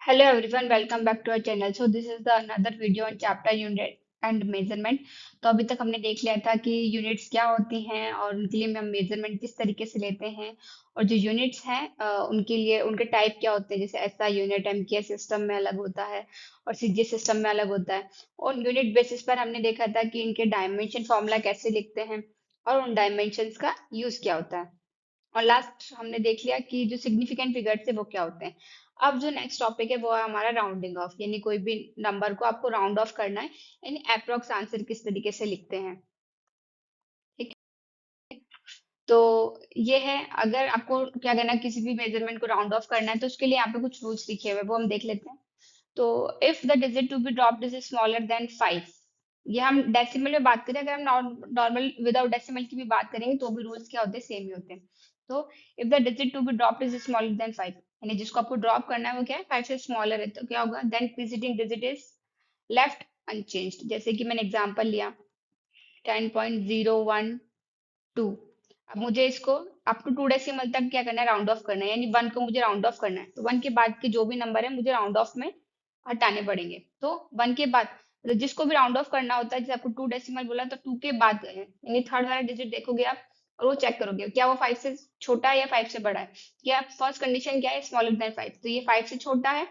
Hello everyone, welcome back to our channel. So this is the another video on chapter unit and measurement. तो अभी तक हमने देख लिया था कि यूनिट्स क्या होती हैं और उनके लिए हम मेजरमेंट किस तरीके से लेते हैं और जो यूनिट्स हैं उनके लिए उनके टाइप क्या होते हैं, जैसे एसआई यूनिट एमकेएस सिस्टम में अलग होता है और सीजीएस सिस्टम में अलग होता है। और यूनिट बेसिस पर हमने देखा था कि इनके डायमेंशन फॉर्मूला कैसे लिखते हैं और उन डायमेंशंस का यूज क्या होता है। और लास्ट हमने देख लिया कि जो सिग्निफिकेंट फिगर्स है वो क्या होते हैं। अब जो नेक्स्ट टॉपिक है वो है हमारा राउंडिंग ऑफ, यानी कोई भी नंबर को आपको राउंड ऑफ करना है, यानी अप्रोक्स आंसर किस तरीके से लिखते हैं। ठीक। तो ये है, अगर आपको क्या करना है, किसी भी मेजरमेंट को राउंड ऑफ करना है तो उसके लिए यहाँ पे कुछ रूल्स लिखे हुए हैं, वो हम देख लेते हैं। तो if the digit to be dropped is smaller than 5, ये हम डेसिमल में बात करें, अगर हम नॉर्मल विदाउट डेसिमल की भी बात करेंगे तो भी रूल्स क्या होते हैं, सेम ही होते हैं। तो if the digit to be dropped is smaller than 5, यानी जिसको आपको ड्रॉप करना है वो क्या है, 5 से स्मॉलर है, तो क्या होगा, then preceding digit is left unchanged. जैसे कि मैंने एग्जांपल लिया 10.012, अब मुझे इसको अप टू 2 डेसिमल तक क्या करना है, राउंड ऑफ करना है, यानी 1 को मुझे राउंड ऑफ करना है, तो 1 के बाद के जो भी नंबर है मुझे राउंड ऑफ में हटाने पड़ेंगे। तो 1 के बाद मतलब जिसको भी राउंड ऑफ करना होता है, जैसे आपको 2 डेसिमल बोला तो 2 के बाद यानी थर्ड वाला डिजिट देखोगे आप और वो चेक करोगे क्या वो 5 से छोटा है या 5 से बड़ा है। क्या फर्स्ट कंडीशन क्या है, स्मॉलर देन 5, तो ये 5 से छोटा है।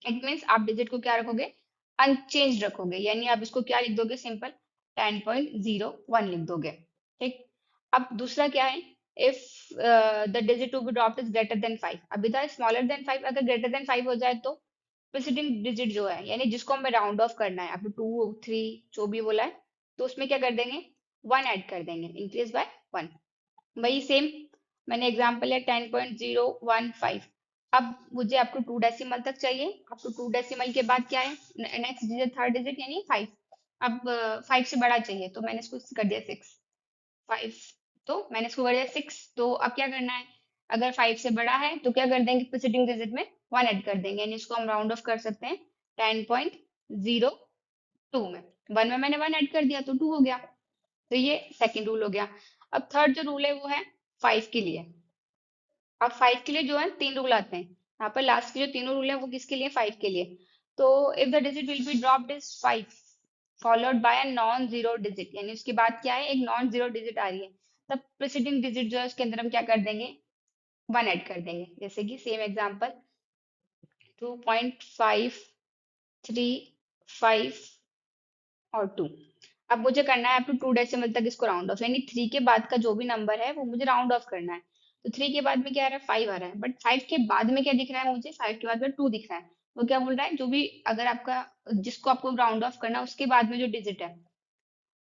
इट मीन्स आप डिजिट को क्या रखोगे, अनचेंज रखोगे, यानी आप इसको क्या लिख दोगे, सिंपल 10.01 लिख दोगे। ठीक। अब दूसरा क्या है, if the digit to be dropped is greater than 5, अभी था स्मॉलर देन 5, अगर ग्रेटर देन 5 हो जाए तो प्रीसीडिंग डिजिट जो है, यानी जिसको हमें राउंड ऑफ करना है, आपने 2 3 जो भी बोला है, तो उसमें क्या कर देंगे, 1 ऐड कर देंगे, इंक्रीज बाय 1। वही सेम मैंने एग्जांपल है 10.015। अब मुझे अप टू 2 डेसिमल तक चाहिए, अप टू 2 डेसिमल के बाद क्या है, नेक्स्ट डिजिट थर्ड डिजिट यानी 5। अब 5 से बड़ा चाहिए तो मैंने इसको कर दिया 6। 5, तो मैंने इसको कर दिया 6, तो अब क्या करना है, अगर 5 से बड़ा है तो क्या कर देंगे, प्रीसीडिंग डिजिट में 1 ऐड कर देंगे, यानी इसको हम राउंड ऑफ कर सकते हैं 10.02 में। 1 में मैंने 1 ऐड कर दिया तो 2 हो गया। तो ये सेकंड रूल हो गया। अब थर्ड जो रूल है वो है 5 के लिए। अब 5 के लिए जो है 3 रूल आते हैं, यहाँ पर लास्ट के जो तीनों रूल है वो किसके लिए, 5 के लिए। तो if the digit will be dropped is 5 followed by a non zero digit, यानी उसके बाद क्या है, एक नॉन जीरो डिजिट आ रही है, तब प्रीसीडिंग डिजिट जो है उसके अंदर हम क्या कर देंगे, 1 ऐड कर देंगे। जैसे कि सेम एग्जांपल 2.535 और 2। अब मुझे करना है अप टू 2 डेसिमल तक इसको राउंड ऑफ, यानी 3 के बाद का जो भी नंबर है वो मुझे राउंड ऑफ करना है। तो 3 के बाद में क्या आ रहा है, 5 आ रहा है, बट 5 के बाद में क्या दिख रहा है मुझे, 5 के बाद में 2 दिख रहा है। वो क्या बोल रहा है, जो भी अगर आपका जिसको आपको राउंड ऑफ करना है उसके बाद में जो डिजिट है,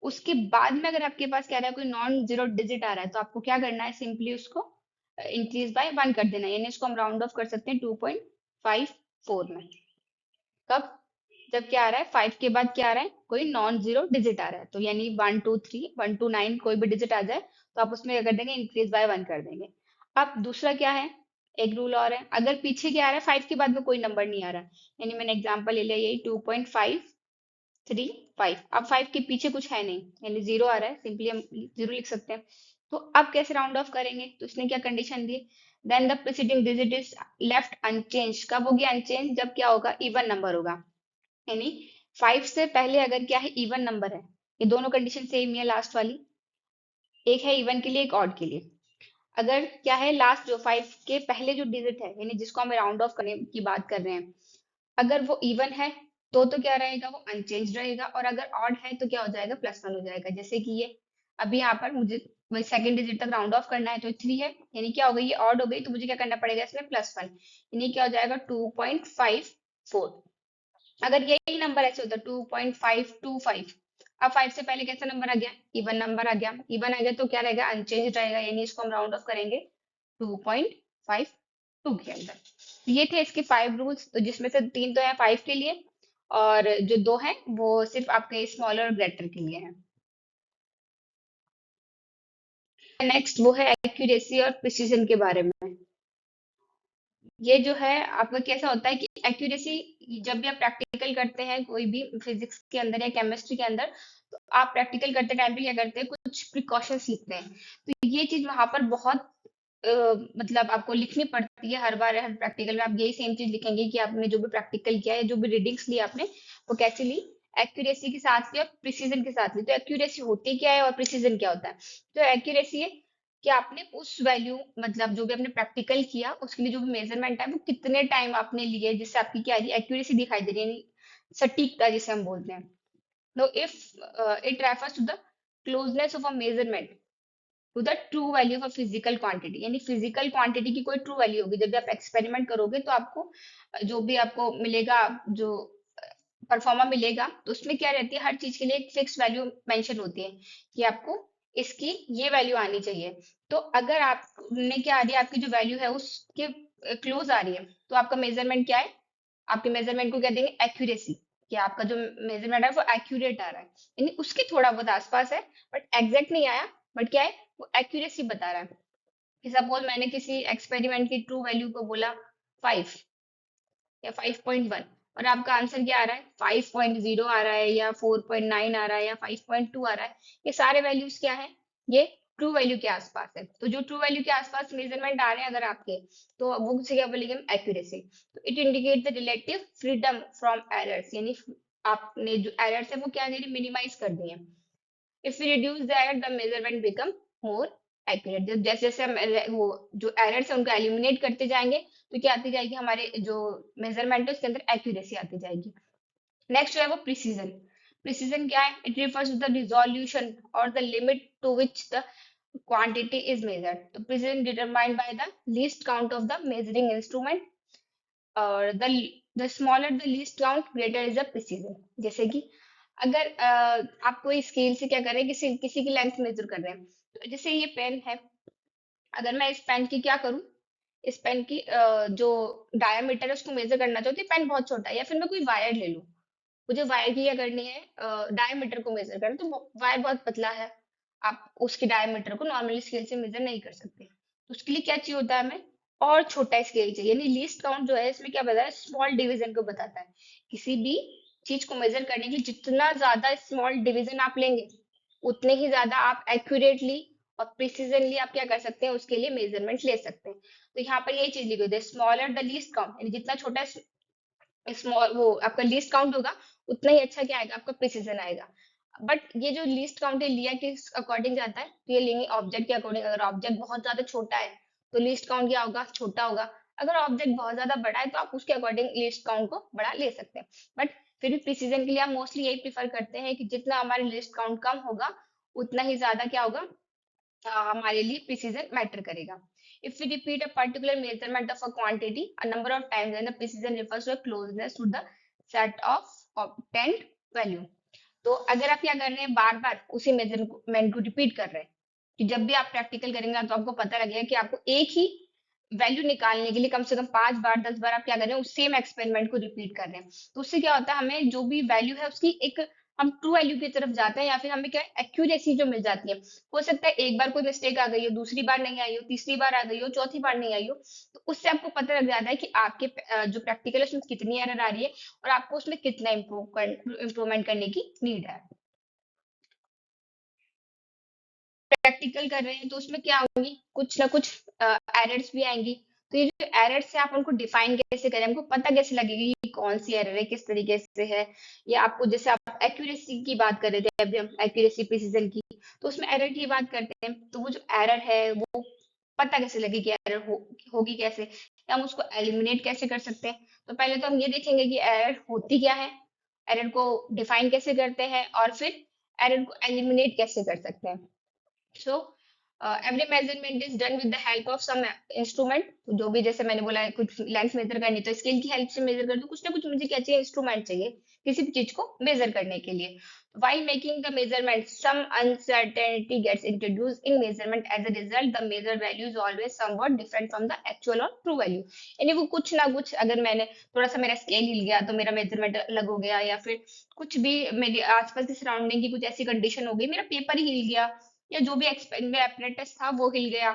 उसके बाद में अगर आपके पास क्या रहा है, कोई नॉन जीरो डिजिट आ रहा है, तो आपको क्या करना है, सिंपली उसको इंक्रीज बाय 1 कर देना है, यानी इसको हम राउंड ऑफ कर सकते हैं 2.54 में। कब, जब क्या आ रहा है, 5 के बाद क्या आ रहा है, कोई नॉन जीरो डिजिट आ रहा है, तो यानी 1 2 3 1 2 9 कोई भी डिजिट आ जाए तो आप उसमें क्या कर देंगे, इंक्रीज बाय 1 कर देंगे। अब दूसरा क्या है, एक रूल और है, अगर पीछे क्या आ रहा है, 5 के बाद में कोई नंबर नहीं आ रहा, यानी मैंने एग्जांपल ले लिया यही 2.535, अब 5 के पीछे कुछ है नहीं, यानी जीरो आ रहा है, सिंपली हम जीरो लिख सकते हैं। तो अब कैसे राउंड ऑफ करेंगे, तो इसने क्या कंडीशन दी, then the preceding digit is left unchanged, कब होगी अनचेंज, जब क्या होगा, इवन नंबर होगा, यानी 5 से पहले अगर क्या है, इवन नंबर है, ये दोनों कंडीशन सेम ही है लास्ट वाली, एक है इवन के लिए एक ऑड के लिए। अगर क्या है, लास्ट जो 5 के पहले जो डिजिट है, यानी जिसको हमें राउंड ऑफ करने की बात कर रहे हैं, अगर वो इवन है तो क्या रहेगा, वो अनचेंज रहेगा, और अगर ऑड है तो क्या हो जाएगा, +1 हो जाएगा। जैसे कि ये अभी यहाँ पर मुझे वही सेकंड डिजिट तक राउंड ऑफ करना है, तो 3 है, यानी क्या हो गई, ये ऑड हो गई, तो मुझे क्या करना पड़ेगा, इसमें +1, यानी क्या हो जाएगा 2.54। अगर यही नंबर ऐसे होता 2.525, अब 5 से पहले कैसा नंबर आ गया, इवन नंबर आ गया, इवन आ गया तो क्या रहेगा, अनचेंज रहेगा, यानी इसको हम राउंड ऑफ करेंगे 2.52 के अंदर। तो ये थे इसके 5 रूल्स, तो जिसमें से 3 तो है 5 के लिए, और जो 2 है वो सिर्फ आपके स्मॉलर और ग्रेटर के लिए है। नेक्स्ट वो है एक्यूरेसी और प्रिसीजन के बारे में। ये जो है आपका कैसा होता है कि एक्यूरेसी, जब भी आप प्रैक्टिकल करते हैं कोई भी फिजिक्स के अंदर या केमिस्ट्री के अंदर, तो आप प्रैक्टिकल करते टाइम पे क्या करते हैं, कुछ प्रिकॉशंस लिखते हैं, तो ये चीज वहां पर बहुत मतलब आपको लिखनी पड़ती है हर बार, हर प्रैक्टिकल में आप यही सेम चीज लिखेंगे कि आपने जो भी प्रैक्टिकल किया है, जो भी रीडिंग्स ली आपने, वो कैसे ली, एक्यूरेसी के साथ ली और प्रिसीजन के साथ ली। तो एक्यूरेसी होती क्या है और प्रिसीजन क्या होता है? तो एक्यूरेसी है कि आपने उस वैल्यू, मतलब जो भी आपने प्रैक्टिकल किया उसके लिए जो भी मेजरमेंट है वो कितने टाइम आपने लिए, जिससे आपकी क्या आ रही है, एक्यूरेसी दिखाई दे रही है, यानी सटीकता जिसे हम बोलते हैं। तो if it refers to the closeness of a measurement to the true value of physical quantity, यानी फिजिकल क्वांटिटी की कोई ट्रू वैल्यू होगी। जब भी आप एक्सपेरिमेंट करोगे तो आपको जो भी आपको मिलेगा, जो परफॉर्मा मिलेगा, तो उसमें क्या रहती है, हर चीज के लिए एक फिक्स वैल्यू मेंशन होती है कि आपको इसकी ये वैल्यू आनी चाहिए। तो अगर आपने क्या आ रही है, आपकी जो वैल्यू है उसके क्लोज आ रही है, तो आपका मेजरमेंट क्या है, आपके मेजरमेंट को क्या देंगे, एक्यूरेसी, कि आपका जो मेजरमेंट है वो एक्यूरेट आ रहा है, यानी उसके थोड़ा बहुत आसपास है, बट एग्जैक्ट नहीं आया, बट क्या है, वो एक्यूरेसी बता रहा है। कि सपोज मैंने किसी एक्सपेरिमेंट की ट्रू वैल्यू को बोला 5 या 5.1, और आपका आंसर क्या आ रहा है, 5.0 आ रहा है, या 4.9 आ रहा है, या 5.2 आ रहा है, ये सारे वैल्यूज क्या है, ये ट्रू वैल्यू के आसपास है। तो जो ट्रू वैल्यू के आसपास मेजरमेंट आ रहे हैं अगर आपके, तो वो उसे क्या बोलेंगे, एक्यूरेसी। तो it indicate the relative freedom from errors, यानी आपने जो एरर्स है वो क्या मिनिमाइज कर दिए। If we reduce the error the measurement become more accurate. जैसे जैसे हम वो जो एरर्स है उनको एलिमिनेट करते जाएंगे, तो क्या आती जाएगी, हमारे जो मेजरमेंट है उसके अंदर एक्यूरेसी आती जाएगी। नेक्स्ट जो है वो प्रिसीजन। प्रिसीजन क्या है, it refers to the resolution और the limit to which the quantity is measured. तो precision determined by the least count of the measuring instrument, और the smaller the least count greater is the precision. जैसे कि अगर आप कोई scale से क्या कर रहे हैं, किसी किसी की लेंथ मेजर कर रहे हैं, तो जैसे ये पेन है, अगर मैं इस पेन की क्या करूं, इस पेन की जो डायमीटर है उसको मेजर करना चाहती हूँ, पेन बहुत छोटा है, या फिर मैं कोई वायर ले लूं, मुझे वायर की क्या करनी है, डायमीटर को मेजर करना, तो वायर बहुत पतला है, आप उसकी डायमीटर को नॉर्मली स्केल से मेजर नहीं कर सकते, तो उसके लिए क्या चाहिए होता है हमें, और छोटा स्केल चाहिए। यानी लीस्ट काउंट जो है इसमें क्या बताया है, स्मॉल डिवीजन को बताता है। किसी भी चीज को मेजर करने के लिए जितना ज्यादा स्मॉल डिवीजन आप लेंगे, उतने ही ज्यादा आप एक्यूरेटली और प्रिसीजनली आप क्या कर सकते हैं, उसके लिए मेजरमेंट ले सकते हैं। तो यहाँ पर यही चीज लिखी हुई है, स्मॉलर द लीस्ट काउंट, यानी जितना छोटा स्मॉल वो आपका लीस्ट काउंट होगा, उतना ही अच्छा क्या आएगा, आपका प्रिसीजन आएगा। बट ये जो लीस्ट काउंट है लिया किस अकॉर्डिंग जाता है, तो ये लेंगे ऑब्जेक्ट के अकॉर्डिंग। अगर ऑब्जेक्ट बहुत ज्यादा छोटा है तो लीस्ट काउंट क्या होगा, छोटा होगा। अगर ऑब्जेक्ट बहुत ज्यादा बड़ा है तो आप उसके अकॉर्डिंग लीस्ट काउंट को बड़ा ले सकते हैं। बट फिर भी प्रिसीजन के लिए हम मोस्टली यही प्रीफर करते हैं कि जितना हमारी लिस्ट काउंट कम होगा, उतना ही ज्यादा क्या होगा, हमारे लिए प्रिसीजन मैटर करेगा। If we repeat a particular measurement of a quantity a number of times, then the precision refers to a closeness to the set of obtained value. तो अगर आप क्या कर रहे हैं, बार बार उसी मेजरमेंट को रिपीट कर रहे हैं, कि जब भी आप प्रैक्टिकल करेंगे तो आपको पता लगेगा कि आपको एक ही वैल्यू निकालने के लिए कम से कम 5 बार 10 बार आप क्या कर रहे हैं, उस सेम एक्सपेरिमेंट को रिपीट कर रहे हैं। तो उससे क्या होता है, हमें जो भी वैल्यू है उसकी एक, हम ट्रू वैल्यू की तरफ जाते हैं, या फिर हमें क्या एक्यूरेसी जो मिल जाती है। हो सकता है एक बार कोई मिस्टेक आ गई हो, दूसरी बार नहीं आई हो, तीसरी बार आ गई हो, चौथी बार नहीं आई हो, तो उससे आपको पता लग जाता है कि आपके जो प्रैक्टिकल है उसमें कितनी एरर आ रही है, और आपको उसमें कितना इम्प्रूवमेंट करने की नीड है। प्रैक्टिकल कर रहे हैं तो उसमें क्या होगी, कुछ ना कुछ एरर्स भी आएंगी। तो ये जो एरर्स है आप उनको डिफाइन कैसे करें, हमको पता कैसे लगेगी कि कौन सी एरर है, किस तरीके से है। या आपको, जैसे आप एक्यूरेसी की बात कर रहे थे अभी, हम एक्यूरेसी प्रिसीजन की, तो उसमें एरर की बात करते हैं, तो वो जो एरर है वो पता कैसे लगे कि एरर होगी कैसे, या हम उसको एलिमिनेट कैसे कर सकते हैं। तो पहले तो हम ये देखेंगे कि एरर होती क्या है, एरर को डिफाइन कैसे करते हैं, और फिर एरर को एलिमिनेट कैसे कर सकते हैं। So every measurement is done with the help of some instrument। तो जो भी, जैसे मैंने बोला है, कुछ लेंथ मेजर करनी तो स्केल की हेल्प से मेजर कर दो, कुछ ना कुछ मुझे क्या चाहिए, इंस्ट्रूमेंट चाहिए किसी भी चीज को मेजर करने के लिए। While making the measurement, some uncertainty gets introduced in measurement. As a result, the measure value is always somewhat different from the actual or true value। यानी वो कुछ ना कुछ, अगर मैंने थोड़ा सा, मेरा स्केल हिल गया तो मेरा मेजरमेंट अलग हो गया, या फिर कुछ भी मेरे आसपास की सराउंडिंग की कुछ ऐसी कंडीशन हो गई, मेरा पेपर ही हिल गया, या जो भी एक्सपेरिमेंट एपरेटस था वो हिल गया,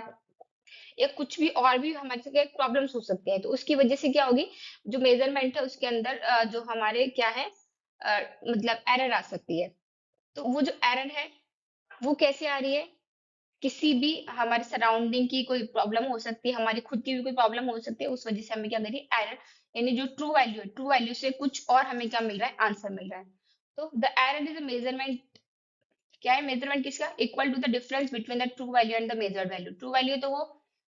या कुछ भी और भी हमारे से प्रॉब्लम्स हो सकते हैं, तो उसकी वजह से क्या होगी, जो मेजरमेंट है उसके अंदर जो हमारे क्या है, मतलब एरर आ सकती है। तो वो जो एरर है वो कैसे आ रही है, किसी भी हमारे सराउंडिंग की कोई प्रॉब्लम हो सकती है, हमारी खुद की भी कोई प्रॉब्लम हो सकती है, उस वजह से हमें क्या करिए एरर, यानी जो ट्रू वैल्यू है, ट्रू वैल्यू से कुछ और हमें क्या मिल रहा है, आंसर मिल रहा है। तो the error is a measurement, क्या है मेजरमेंट किसका, equal to the difference between the true value and the measured value. True value तो वो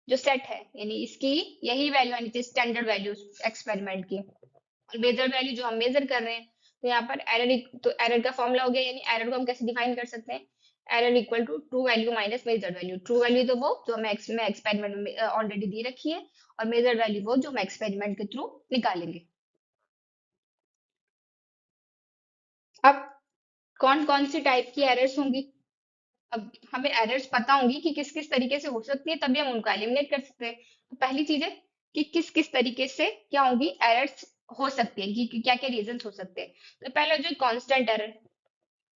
जो सेट है, यानी इसकी यही वैल्यू आनी चाहिए स्टैंडर्ड वैल्यू एक्सपेरिमेंट की, और मेजर वैल्यू जो हम मेजर कर रहे हैं। तो यहाँ पर एरर, तो एरर का फॉर्मूला हो गया, यानी एरर को हम कैसे डिफाइन कर सकते हैं, error equal to true value minus measure value. True value तो वो जो हमें एक्सपेरिमेंट में ऑलरेडी दी रखी है, और मेजर वैल्यू वो जो हम एक्सपेरिमेंट के थ्रू निकालेंगे। अब कौन कौन सी टाइप की एरर्स होंगी, अब हमें एरर्स पता होंगी कि किस किस तरीके से हो सकती है, तभी हम उनको एलिमिनेट कर सकते हैं। तो पहली चीज है कि किस किस तरीके से क्या होंगी एरर्स हो सकती है, कि क्या क्या रीजन हो सकते हैं। तो पहला जो कांस्टेंट एरर,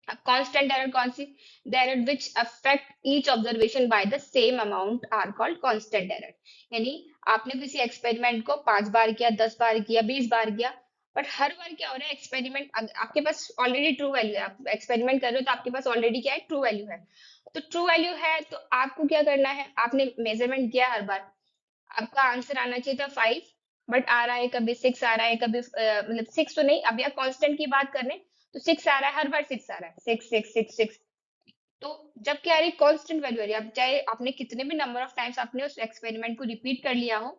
अब कांस्टेंट एरर कौन सी, the error which affect each observation by the same amount are called constant error. यानी आपने किसी एक्सपेरिमेंट को 5 बार किया, 10 बार किया, 20 बार किया, बट हर बार क्या हो रहा है, एक्सपेरिमेंट आपके पास ऑलरेडी ट्रू वैल्यू है, आप एक्सपेरिमेंट कर रहे हो तो आपके पास ऑलरेडी क्या है, ट्रू वैल्यू है। तो ट्रू वैल्यू है तो आपको क्या करना है, आपने मेजरमेंट किया हर बार, आपका आंसर आना चाहिए था 5, बट आ रहा है कभी 6 आ रहा है, कभी मतलब 6 तो नहीं, अब यार कांस्टेंट की बात कर रहे हैं, तो 6 आ रहा है, हर बार 6 आ रहा है, 6 6 6 6। तो जब क्या आ रही है, कांस्टेंट वैल्यू आ रही है, अब चाहे आपने कितने भी नंबर ऑफ टाइम्स आपने उस एक्सपेरिमेंट को रिपीट कर लिया हो,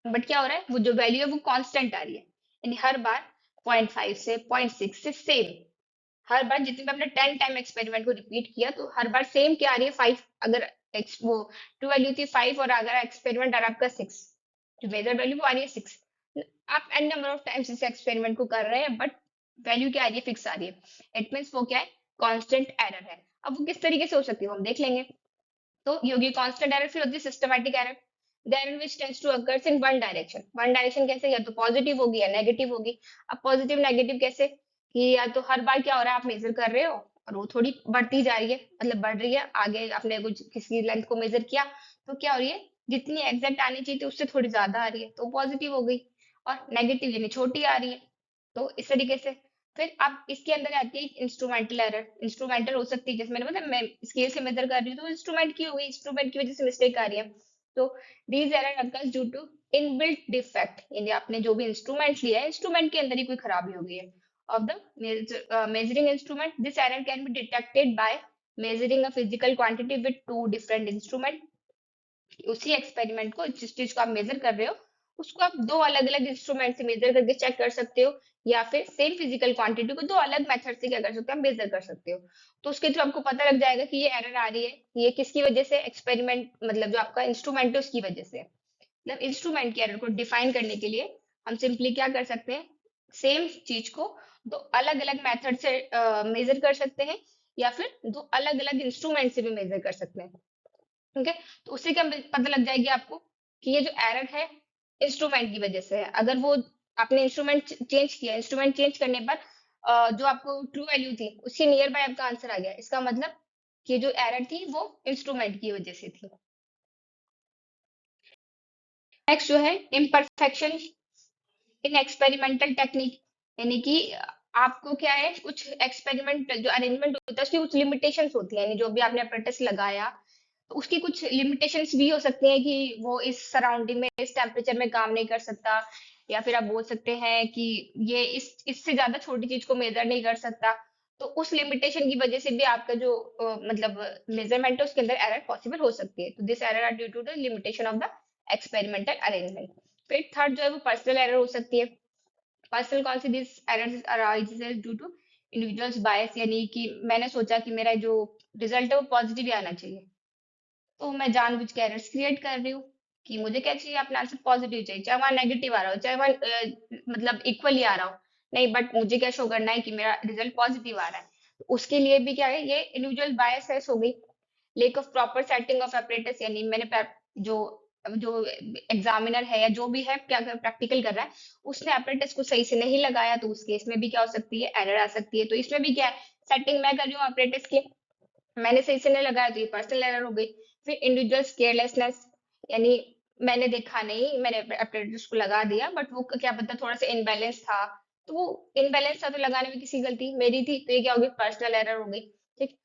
बट क्या हो रहा है, वो जो वैल्यू है वो कांस्टेंट आ रही है, यानी हर बार 0.5 से 0.6 से सेम। हर बार जितनी बार आपने 10 टाइम एक्सपेरिमेंट को रिपीट किया, तो हर बार सेम क्या आ रही है, 5। अगर वो ट्रू वैल्यू थी 5, और अगर एक्सपेरिमेंट आ रहा है आपका 6, जो मेजर वैल्यू वो आ रही है 6। आप एन नंबर ऑफ टाइम्स इस एक्सपेरिमेंट को कर रहे हैं, बट वैल्यू क्या आ रही है, फिक्स आ रही है। इट मीन्स वो क्या है, कांस्टेंट एरर है। अब वो किस तरीके से हो सकती है वो हम देख लेंगे। तो ये होगी कांस्टेंट एरर, फिर होती है systematic error, the error which tends to occurs in one direction. One direction कैसे, या तो पॉजिटिव होगी या नेगेटिव होगी। अब पॉजिटिव नेगेटिव कैसे, कि या तो हर बार क्या हो रहा है, आप मेजर कर रहे हो और वो थोड़ी बढ़ती जा रही है, मतलब बढ़ रही है, आगे आपने कुछ किसी लेंथ को मेजर किया, तो क्या हो रही है, जितनी एग्जैक्ट आनी चाहिए थी उससे थोड़ी ज्यादा आ रही है, तो पॉजिटिव हो गई। और नेगेटिव यानी छोटी आ रही है, तो इस तरीके से। फिर अब इसके अंदर आती है इंस्ट्रूमेंटल एरर। इंस्ट्रूमेंटल हो सकती है, जैसे मैंने बताया मैं स्केल से मेजर कर रही हूँ, तो इंस्ट्रूमेंट की हो गई, इंस्ट्रूमेंट की वजह से मिस्टेक आ रही है। तो these error occurs due to inbuilt defect, यानी आपने जो भी इंस्ट्रूमेंट लिया है, इंस्ट्रूमेंट के अंदर ही कोई खराबी हो गई है of the measuring instrument. This error can be detected by measuring a physical quantity with two different instruments. उसी एक्सपेरिमेंट को, जिस चीज को आप मेजर कर रहे हो, उसको आप दो अलग अलग इंस्ट्रूमेंट से मेजर करके चेक कर सकते हो, या फिर सेम फिजिकल क्वांटिटी को दो अलग मेथड से क्या कर सकते हो, मेजर कर सकते हो। तो उसके थ्रू आपको पता लग जाएगा कि ये एरर आ रही है, ये किसकी वजह से, एक्सपेरिमेंट मतलब जो आपका इंस्ट्रूमेंट है उसकी वजह से। मतलब इंस्ट्रूमेंट की एरर को डिफाइन करने के लिए हम सिंपली क्या कर सकते हैं, सेम चीज को दो अलग अलग मेथड से मेजर कर सकते हैं, या फिर दो अलग अलग इंस्ट्रूमेंट से भी मेजर कर सकते हैं। ठीक है, तो उससे क्या पता लग जाएगी आपको कि ये जो एरर है इंस्ट्रूमेंट की वजह से है। अगर वो आपने इंस्ट्रूमेंट चेंज किया, इंस्ट्रूमेंट चेंज करने पर जो आपको ट्रू वैल्यू थी उसके नियर बाय आपका आंसर आ गया, इसका मतलब कि जो एरर थी वो इंस्ट्रूमेंट की वजह से थी। नेक्स्ट जो है इम्परफेक्शन इन एक्सपेरिमेंटल टेक्निक, यानी कि आपको क्या है, कुछ एक्सपेरिमेंट जो अरेंजमेंट होता है उसकी कुछ लिमिटेशंस होती है, यानी जो भी आपने अप्रेटिस लगाया, तो उसकी कुछ लिमिटेशंस भी हो सकती हैं, कि वो इस सराउंडिंग में, इस टेम्परेचर में काम नहीं कर सकता, या फिर आप बोल सकते हैं कि ये इस इससे ज्यादा छोटी चीज को मेजर नहीं कर सकता। तो उस लिमिटेशन की वजह से भी आपका जो मतलब मेजरमेंट है उसके अंदर एरर पॉसिबल हो सकती है। तो this error are due to the limitation of the experimental arrangement. फिर थर्ड जो है वो पर्सनल एरर हो सकती है। पर्सनल कौन सी, this errors arises due to individuals bias, यानी कि मैंने सोचा कि मेरा जो रिजल्ट है वो पॉजिटिव ही आना चाहिए, तो मैं जानबूझ के एरर्स क्रिएट कर रही हूँ कि मुझे क्या चाहिए, अपना आंसर पॉजिटिव चाहिए, चाहे वहां नेगेटिव आ रहा हो, चाहे वहां मतलब इक्वली आ रहा हो, नहीं, बट मुझे क्या शो करना है कि मेरा रिजल्ट पॉजिटिव आ रहा है। तो उसके लिए भी क्या है, ये इंडिविजुअल बायस हो गई। Lake of proper setting of apparatus, यानी जो जो एग्जामिनर है या जो भी है क्या प्रैक्टिकल कर रहा है, उसने एपरेटस को सही से नहीं लगाया, तो उस केस में भी क्या हो सकती है, एरर आ सकती है। तो इसमें भी क्या है, सेटिंग मैं कर रही हूँ एपरेटस की, मैंने सही से नहीं लगाया, तो ये पर्सनल एरर हो गई। फिर इंडिविजुअल केयरलेसनेस, यानी मैंने देखा नहीं, मैंने एपरेटस को लगा दिया, बट वो क्या पता थोड़ा सा इनबैलेंस था, तो वो इनबैलेंस था, तो लगाने में किसी गलती मेरी थी, तो ये क्या होगी, पर्सनल एरर हो गई। ठीक।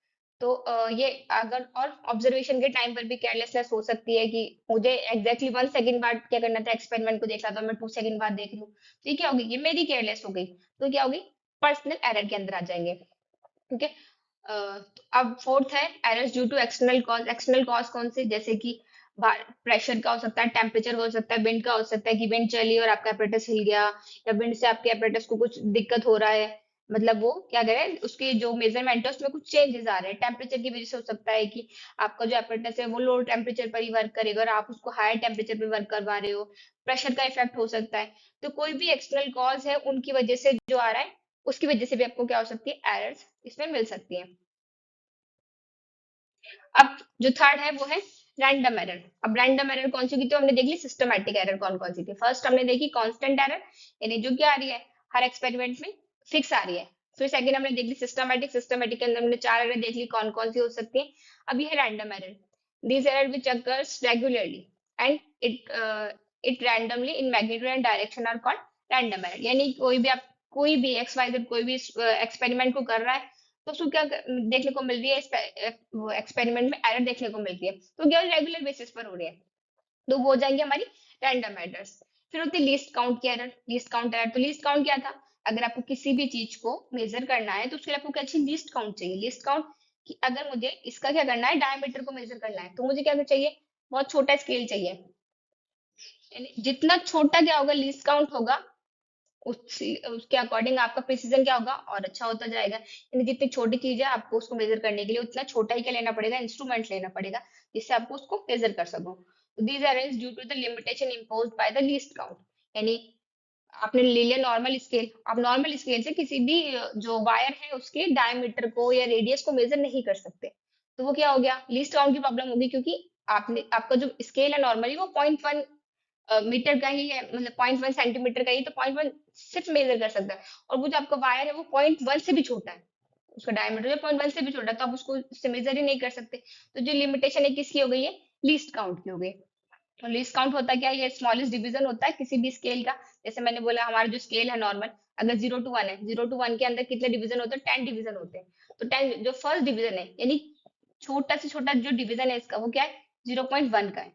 तो ये अगर और ऑब्जर्वेशन के टाइम पर भी केयरलेसनेस हो सकती है कि मुझे एग्जैक्टली 1 सेकंड बाद क्या करना था, एक्सपेरिमेंट को देख रहा था, मैं 2 सेकंड बाद देख रही हूँ, तो ये क्या होगी, ये मेरी केयरलेस हो गई, तो क्या होगी, पर्सनल एरर के अंदर आ जाएंगे। ठीक है। तो अब फोर्थ है errors due to external cause. External cause कौन से, जैसे कि प्रेशर का हो सकता है, टेम्परेचर का हो सकता है, विंड का हो सकता है कि विंड चली और आपका एपरेटस हिल गया, या विंड से आपके एपरेटस को कुछ दिक्कत हो रहा है, मतलब वो क्या करे, उसके जो मेजरमेंट है उसमें कुछ चेंजेस आ रहे हैं। टेम्परेचर की वजह से हो सकता है कि आपका जो एपरेटस है वो लो टेम्परेचर पर ही वर्क करेगा और आप उसको हायर टेम्परेचर पर वर्क करवा रहे हो। प्रेशर का इफेक्ट हो सकता है। तो कोई भी एक्सटर्नल कॉज है उनकी वजह से जो आ रहा है, उसकी वजह से भी आपको क्या हो सकती है, एरर्स इसमें मिल सकती है। अब जो थर्ड है वो है रैंडम एरर। अब रैंडम एरर कौन सी की, तो हमने देख ली सिस्टमैटिक एरर कौन कौन सी थी। फर्स्ट हमने देखी कांस्टेंट एरर, यानी जो क्या आ रही है हर एक्सपेरिमेंट में फिक्स आ रही है। फिर सेकंड हमने देख ली सिस्टमैटिक। सिस्टमैटिक के अंदर हमने 4 एरर देख ली कौन कौन सी हो सकती है। अब ये है random error. This error which occurs regularly and it randomly in magnitude and direction are called random error. यानी कोई भी एक्स वाई जेड कोई भी एक्सपेरिमेंट को कर रहा है, तो उसको क्या देखने को मिल रही है, वो एक्सपेरिमेंट में एरर देखने को मिलती है, तो क्या रेगुलर बेसिस पर हो रही है, तो वो हो जाएंगे हमारी रैंडम एरर्स। फिर होती है लीस्ट काउंट की एरर। लीस्ट काउंट एरर, तो लीस्ट काउंट क्या था, अगर आपको किसी भी चीज को मेजर करना है तो उसके लिए आपको क्या चाहिए, लीस्ट काउंट चाहिए। लीस्ट काउंट कि अगर मुझे इसका क्या करना है, डायमीटर को मेजर करना है, तो मुझे क्या चाहिए, बहुत छोटा स्केल चाहिए। यानी जितना छोटा क्या होगा लीस्ट काउंट होगा, उसके अकॉर्डिंग आपका प्रिसीजन क्या होगा, और अच्छा होता जाएगा। यानी जितनी छोटी चीज है आपको उसको मेजर करने के लिए उतना छोटा ही क्या लेना पड़ेगा, इंस्ट्रूमेंट लेना पड़ेगा, जिससे आपको उसको मेजर कर सको। तो these are due to the limitation imposed by the least count. यानी आपने ले लिया नॉर्मल स्केल, आप नॉर्मल स्केल से किसी भी जो वायर है उसके डायमीटर को या रेडियस को मेजर नहीं कर सकते, तो वो क्या हो गया, लीस्ट काउंट की प्रॉब्लम होगी, क्योंकि आपने आपका जो स्केल है नॉर्मली वो 0.1 मीटर का ही है, मतलब 0.1 सेंटीमीटर का ही, तो 0.1 सिर्फ मेजर कर सकता है। और वो जो आपका वायर है वो 0.1 से भी छोटा है, उसका डायमीटर जो 0.1 से भी छोटा है, तो आप उसको उससे मेजर ही नहीं कर सकते। तो जो लिमिटेशन है किसकी हो गई है, लीस्ट काउंट की हो गई। तो लीस्ट काउंट होता क्या है, ये स्मॉलेस्ट डिवीजन होता है किसी भी स्केल का। जैसे मैंने बोला हमारा जो स्केल है नॉर्मल, अगर 0 to 1 है, 0 to 1 के अंदर कितने डिवीजन होते हैं, 10 डिवीजन होते हैं। तो 10 जो फर्स्ट डिवीजन है, यानी छोटा से छोटा जो डिवीजन है इसका, वो क्या है, 0.1 का है,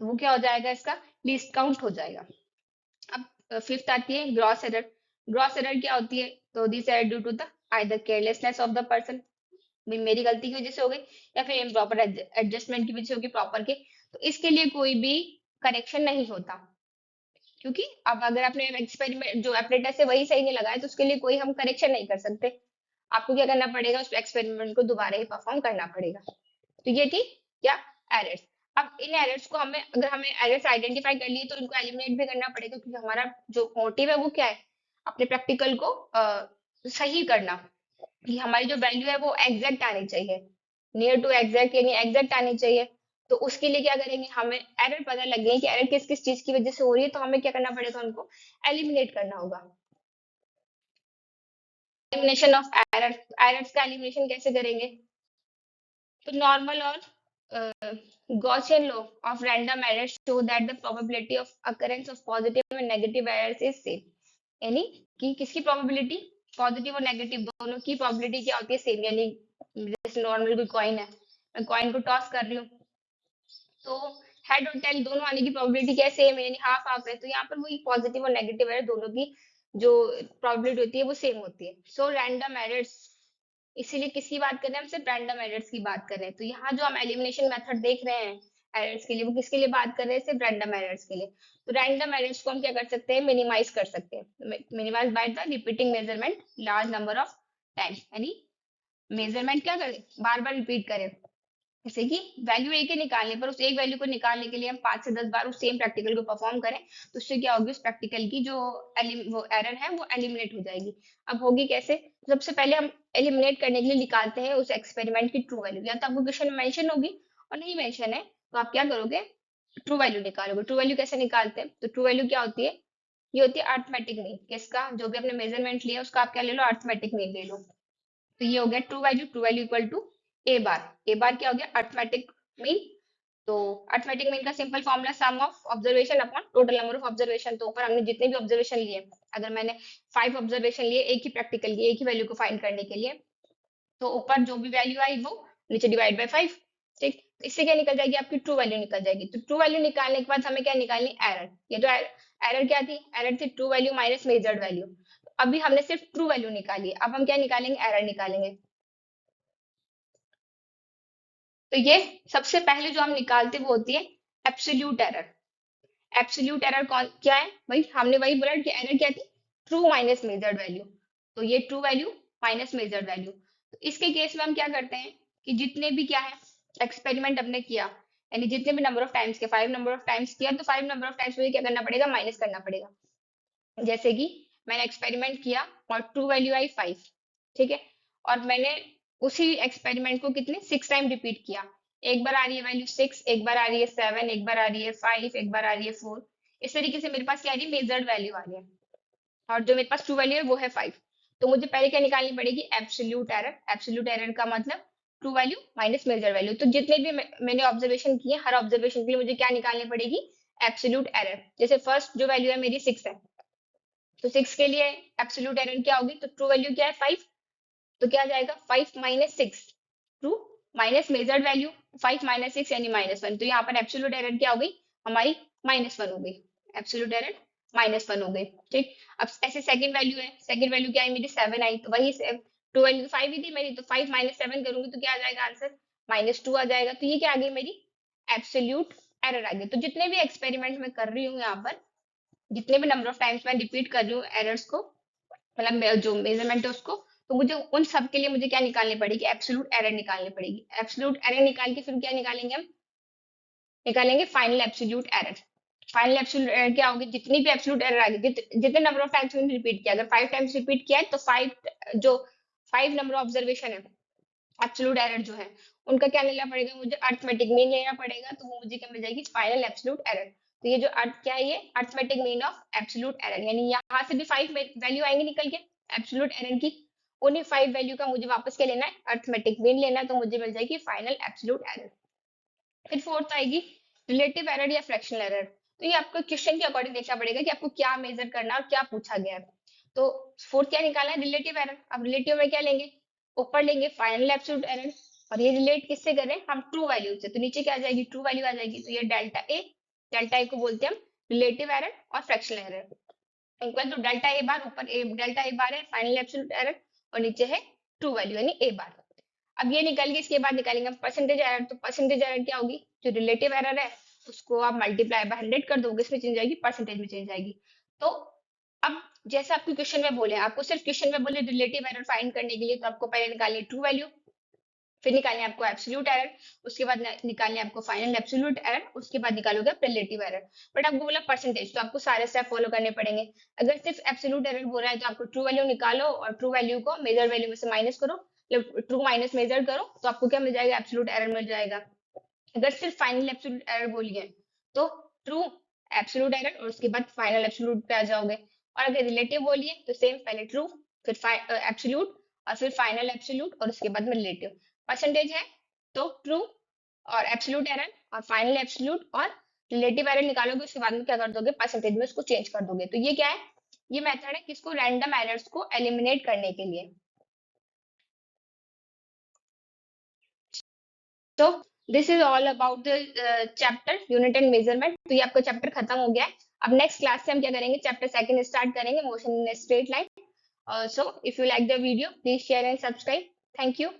तो वो क्या हो जाएगा, इसका लीस्ट काउंट हो जाएगा। अब फिफ्थ आती है ग्रॉस एरर। ग्रॉस एरर क्या होती है, तो this error due to the either carelessness of the person, मेरी गलती की वजह से हो गई, या फिर इम्प्रॉपर एडजस्टमेंट की वजह से होगी प्रॉपर के, तो इसके लिए कोई भी करेक्शन नहीं होता। क्योंकि अब अगर आपने एक्सपेरिमेंट जो एपरेटस है वही सही नहीं लगाया, तो उसके लिए कोई हम करेक्शन नहीं कर सकते। आपको क्या करना पड़ेगा, उस एक्सपेरिमेंट को दोबारा ही परफॉर्म करना पड़ेगा। तो ये थी क्या, एरर्स। अब इन एरर्स को हमें, अगर हमें एरर्स आइडेंटिफाई कर लिए तो इनको एलिमिनेट भी करना पड़ेगा, क्योंकि हमारा जो मोटिव है वो क्या है, अपने प्रैक्टिकल को सही करना, कि हमारी जो वैल्यू है वो एग्जैक्ट आनी चाहिए, नियर टू एग्जैक्ट, यानी एग्जैक्ट आनी चाहिए। तो उसके लिए क्या करेंगे, हमें एरर पता लग गई कि एरर किस किस चीज की वजह से हो रही है, तो हमें क्या करना पड़ेगा, उनको एलिमिनेट करना होगा। एलिमिनेशन ऑफ एरर, एरर्स का एलिमिनेशन कैसे करेंगे, तो नॉर्मल और Gaussian law of random errors show that the probability of occurrence of positive and negative errors is same. यानी कि किसकी probability, पॉजिटिव और नेगेटिव दोनों की probability क्या होती है, सेम। यानी जैसे नॉर्मल कोई कॉइन है, मैं कॉइन को टॉस कर रही हूँ, तो हेड और टेल दोनों आने की प्रोबेबिलिटी क्या है, सेम है, यानी हाफ हाफ है। तो यहाँ पर वही पॉजिटिव और नेगेटिव एरर दोनों की जो प्रोबेबिलिटी होती है वो सेम होती है। सो रैंडम एरर्स, इसीलिए किसकी बात कर रहे हैं हम, सिर्फ रैंडम एरर्स की बात कर रहे हैं। तो यहाँ जो हम एलिमिनेशन मेथड देख रहे हैं एरर्स के लिए, वो किसके लिए बात कर रहे हैं, सिर्फ रैंडम एरर्स के लिए। तो रैंडम एरर्स को हम क्या कर सकते हैं, मिनिमाइज कर सकते हैं, minimize by the repeating measurement large number of times. यानी मेजरमेंट क्या करें, बार बार रिपीट करें, जैसे कि वैल्यू एक ही निकालने पर उस एक वैल्यू को निकालने के लिए हम 5 से 10 बार उस सेम प्रैक्टिकल को परफॉर्म करें, तो उससे क्या होगी, उस प्रैक्टिकल की जो वो एरर है वो एलिमिनेट हो जाएगी। अब होगी कैसे, सबसे पहले हम एलिमिनेट करने के लिए निकालते हैं उस एक्सपेरिमेंट की ट्रू वैल्यू, या तो आपको क्वेश्चन में मेंशन होगी, और नहीं मेंशन है तो आप क्या करोगे, ट्रू वैल्यू निकालोगे। ट्रू वैल्यू कैसे निकालते हैं, तो ट्रू वैल्यू क्या होती है, ये होती है अर्थमेटिक मीन, किसका, जो भी आपने मेजरमेंट लिया उसका आप क्या ले लो, अर्थमेटिक मीन ले लो। तो ये हो गया true value, true value equal to A bar. A bar क्या हो गया, अर्थमेटिक मीन। तो अर्थमेटिक मीन का simple formula sum of observation upon total number of observation. तो ऊपर हमने जितने भी ऑब्जर्वेशन लिए, अगर मैंने 5 ऑब्जर्वेशन लिए एक ही प्रैक्टिकल की, एक ही वैल्यू को फाइंड करने के लिए, तो ऊपर जो भी वैल्यू आई वो नीचे डिवाइड बाय 5। ठीक, इससे क्या निकल जाएगी, आपकी ट्रू वैल्यू निकल जाएगी। तो ट्रू वैल्यू निकालने के बाद हमें क्या निकालनी, एरर। ये तो एरर क्या थी, एरर थी true value minus measured value. अभी हमने सिर्फ ट्रू वैल्यू निकाली, अब हम क्या निकालेंगे, एरर निकालेंगे। तो ये सबसे पहले जो हम निकालते वो होती है एब्सोल्यूट एरर। एब्सोल्यूट एरर कौन क्या है भाई, हमने वही बोला कि एरर क्या थी, ट्रू माइनस मेजर्ड वैल्यू। तो ये true value minus measured value. तो इसके केस में हम क्या करते हैं कि जितने भी क्या है एक्सपेरिमेंट हमने किया, यानी जितने भी नंबर ऑफ टाइम्स के 5 नंबर ऑफ टाइम्स किया, तो 5 नंबर ऑफ टाइम्स मुझे क्या करना पड़ेगा, माइनस करना पड़ेगा। जैसे कि मैंने एक्सपेरिमेंट किया और ट्रू वैल्यू आई 5, ठीक है, और मैंने उसी एक्सपेरिमेंट को कितने 6 टाइम रिपीट किया। एक बार आ रही है वैल्यू 6, एक बार आ रही है 7, एक बार आ रही है 5, एक बार आ रही है 4। इस तरीके से मेरे पास क्या आ रही है, मेजर्ड वैल्यू आ रही है, और जो मेरे पास ट्रू वैल्यू है वो है 5। तो मुझे पहले क्या निकालनी पड़ेगी, एब्सोल्यूट एरर। एब्सोल्यूट एरर का मतलब true value minus measure value. तो जितने भी मैंने ऑब्जर्वेशन किए, हर ऑब्जर्वेशन के लिए मुझे क्या निकालनी पड़ेगी, एब्सोल्यूट एरर। जैसे फर्स्ट जो वैल्यू है मेरी 6 है, तो 6 के लिए एब्सोल्यूट एरर क्या होगी, तो ट्रू वैल्यू क्या है 5, तो क्या आ जाएगा 5 minus 6, true minus measured value 5 minus 6 यानी -1। तो यहाँ पर एब्सोल्यूट एरर क्या हो गई हमारी, -1 हो गई। एब्सोल्यूट एरर -1 हो गई। ठीक, अब ऐसे सेकंड वैल्यू है, सेकंड वैल्यू क्या आई मेरी 7 आई, तो वही ट्रू वैल्यू 5 ही थी मेरी, तो 5 माइनस 7 करूंगी तो क्या आ जाएगा आंसर, -2 आ जाएगा। तो ये क्या आ गई मेरी एब्सोल्यूट एरर आ गई। तो जितने भी एक्सपेरिमेंट मैं कर रही हूँ यहाँ पर, जितने भी नंबर ऑफ टाइम्स मैं रिपीट कर रही हूँ एरर्स को, मतलब जो मेजरमेंट है उसको, तो मुझे उन सब के लिए मुझे क्या निकालनी पड़ेगी, एब्सोल्यूट एरर निकालनी पड़ेगी। एब्सोल्यूट एरर निकाल के फिर क्या निकालेंगे हम, निकालेंगे final absolute error. Final absolute error क्या होगी, जितनी भी एब्सोल्यूट एरर आ गई, जितने नंबर ऑफ टाइम्स मैंने रिपीट किया, अगर 5 टाइम्स रिपीट किया है तो 5 जो 5 नंबर ऑफ ऑब्जर्वेशन है, एब्सोल्यूट एरर जो है उनका क्या लेना पड़ेगा, मुझे अर्थमेटिक मीन लेना पड़ेगा। तो वो मुझे क्या मिल जाएगी, फाइनल एब्सोल्यूट एरर। तो ये जो अर्थ क्या है, ये arithmetic mean of absolute error, यानी यहाँ से भी 5 वैल्यू आएंगी निकल के एब्सोल्यूट एरर की, उन्हीं 5 वैल्यू का मुझे वापस क्या लेना है, अर्थमेटिक मीन लेना है। तो मुझे मिल जाएगी फाइनल एब्सोल्यूट एरर। फिर फोर्थ आएगी रिलेटिव एरर या फ्रैक्शनल एरर। तो ये आपको क्वेश्चन के अकॉर्डिंग देखना पड़ेगा कि आपको क्या मेजर करना है और क्या पूछा गया है। तो फोर्थ क्या निकाला है, रिलेटिव एरर। अब रिलेटिव में क्या लेंगे, ऊपर लेंगे फाइनल एब्सोल्यूट एरर, और ये रिलेट किससे कर रहे हैं हम, ट्रू वैल्यू से। तो नीचे क्या आ जाएगी, ट्रू वैल्यू आ जाएगी। तो ये डेल्टा ए को बोलते हैं हम रिलेटिव एरर और fractional error. Equal to delta A bar, ऊपर ए डेल्टा ए बार है फाइनल एब्सोल्यूट एरर, और नीचे है ट्रू वैल्यू यानी ए बार। अब ये निकल गई, इसके बाद निकालेंगे हम परसेंटेज एरर। तो परसेंटेज एरर क्या होगी, जो रिलेटिव एरर है उसको आप मल्टीप्लाई बाय 100 कर दोगे, इसमें चेंज आएगी, परसेंटेज में चेंज आएगी। तो अब जैसे आपके क्वेश्चन में बोले, आपको सिर्फ क्वेश्चन में बोले रिलेटिव एरर फाइंड करने के लिए, तो आपको पहले निकालनी ट्रू वैल्यू, फिर निकालनी आपको एब्सोल्यूट एरर, उसके बाद निकालनी आपको फाइनल एब्सोल्यूट एरर, उसके बाद निकालोगे आप रिलेटिव एरर। बट आपको बोला परसेंटेज, तो आपको सारे स्टेप फॉलो करने पड़ेंगे। अगर सिर्फ एब्सोल्यूट एरर बोल रहा है तो आपको ट्रू वैल्यू निकालो और ट्रू वैल्यू को मेजर वैल्यू में से माइनस करो, मतलब ट्रू माइनस मेजर करो, तो आपको क्या मिल जाएगा, एब्सोल्यूट एरर मिल जाएगा। अगर सिर्फ फाइनल एब्सोल्यूट एरर बोलिए तो ट्रू एब्सोल्यूट एरर और उसके बाद फाइनल एब्सोल्यूट पे आ जाओगे। और अगर रिलेटिव बोलिए तो सेम, पहले ट्रू फिर एब्सोल्यूट और फिर फाइनल एब्सोल्यूट और उसके बाद में रिलेटिव। परसेंटेज है तो ट्रू और एब्सोल्यूट एरर और फाइनल एब्सोल्यूट और रिलेटिव एरर निकालोगे, उसके बाद में क्या कर दोगे, परसेंटेज में उसको चेंज कर दोगे। तो ये क्या है, ये मेथड है किसको, रैंडम एरर्स को एलिमिनेट करने के लिए। तो this is all about the chapter unit and measurement. तो ये आपका चैप्टर खत्म हो गया है। अब नेक्स्ट क्लास से हम क्या करेंगे, चैप्टर सेकंड स्टार्ट करेंगे, motion in straight line. So if you like the video please share and subscribe. Thank you.